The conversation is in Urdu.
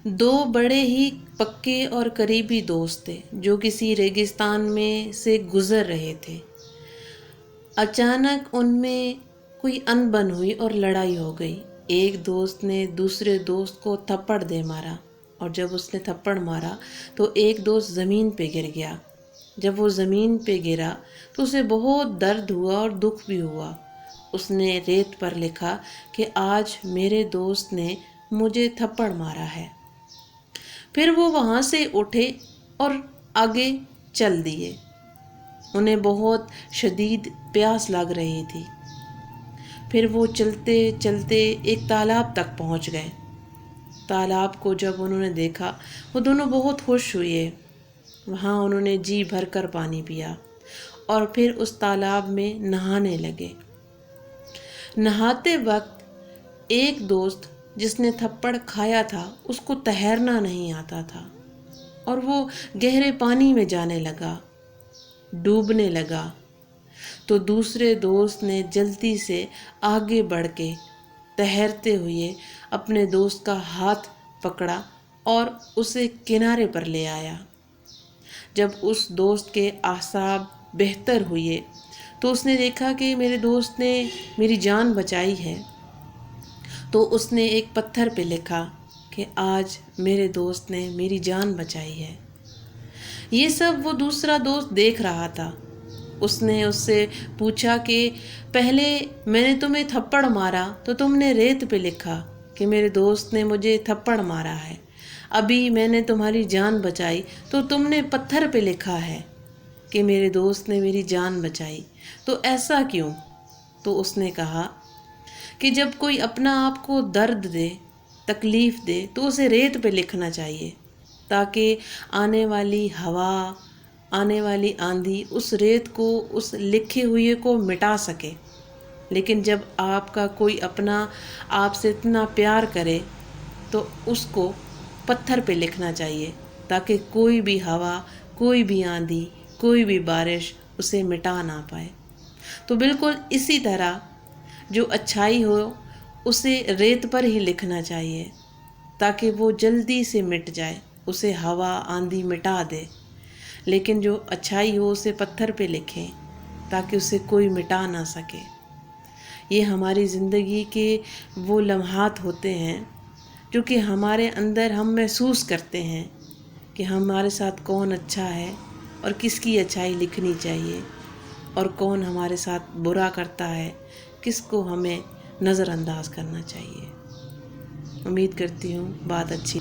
دو بڑے ہی پکے اور قریبی دوست تھے جو کسی ریگستان میں سے گزر رہے تھے۔ اچانک ان میں کوئی انبن ہوئی اور لڑائی ہو گئی۔ ایک دوست نے دوسرے دوست کو تھپڑ دے مارا، اور جب اس نے تھپڑ مارا تو ایک دوست زمین پہ گر گیا۔ جب وہ زمین پہ گرا تو اسے بہت درد ہوا اور دکھ بھی ہوا۔ اس نے ریت پر لکھا کہ آج میرے دوست نے مجھے تھپڑ مارا ہے۔ پھر وہ وہاں سے اٹھے اور آگے چل دیے۔ انہیں بہت شدید پیاس لگ رہی تھی۔ پھر وہ چلتے چلتے ایک تالاب تک پہنچ گئے۔ تالاب کو جب انہوں نے دیکھا وہ دونوں بہت خوش ہوئے۔ وہاں انہوں نے جی بھر کر پانی پیا اور پھر اس تالاب میں نہانے لگے۔ نہاتے وقت ایک دوست جس نے تھپڑ کھایا تھا اس کو تیرنا نہیں آتا تھا اور وہ گہرے پانی میں جانے لگا، ڈوبنے لگا۔ تو دوسرے دوست نے جلدی سے آگے بڑھ کے تیرتے ہوئے اپنے دوست کا ہاتھ پکڑا اور اسے کنارے پر لے آیا۔ جب اس دوست کے اعصاب بہتر ہوئے تو اس نے دیکھا کہ میرے دوست نے میری جان بچائی ہے، تو اس نے ایک پتھر پہ لکھا کہ آج میرے دوست نے میری جان بچائی ہے۔ یہ سب وہ دوسرا دوست دیکھ رہا تھا۔ اس نے اس سے پوچھا کہ پہلے میں نے تمہیں تھپڑ مارا تو تم نے ریت پہ لکھا کہ میرے دوست نے مجھے تھپڑ مارا ہے، ابھی میں نے تمہاری جان بچائی تو تم نے پتھر پہ لکھا ہے کہ میرے دوست نے میری جان بچائی، تو ایسا کیوں؟ تو اس نے کہا کہ جب کوئی اپنا آپ کو درد دے، تکلیف دے تو اسے ریت پہ لکھنا چاہیے تاکہ آنے والی ہوا، آنے والی آندھی اس ریت کو، اس لکھے ہوئے کو مٹا سکے۔ لیکن جب آپ کا کوئی اپنا آپ سے اتنا پیار کرے تو اس کو پتھر پہ لکھنا چاہیے تاکہ کوئی بھی ہوا، کوئی بھی آندھی، کوئی بھی بارش اسے مٹا نہ پائے۔ تو بالکل اسی طرح جو اچھائی ہو اسے ریت پر ہی لکھنا چاہیے تاکہ وہ جلدی سے مٹ جائے، اسے ہوا، آندھی مٹا دے۔ لیکن جو اچھائی ہو اسے پتھر پہ لکھیں تاکہ اسے کوئی مٹا نہ سکے۔ یہ ہماری زندگی کے وہ لمحات ہوتے ہیں جو کہ ہمارے اندر ہم محسوس کرتے ہیں کہ ہمارے ساتھ کون اچھا ہے اور کس کی اچھائی لکھنی چاہیے، اور کون ہمارے ساتھ برا کرتا ہے، کس کو ہمیں نظر انداز کرنا چاہیے۔ امید کرتی ہوں بات اچھی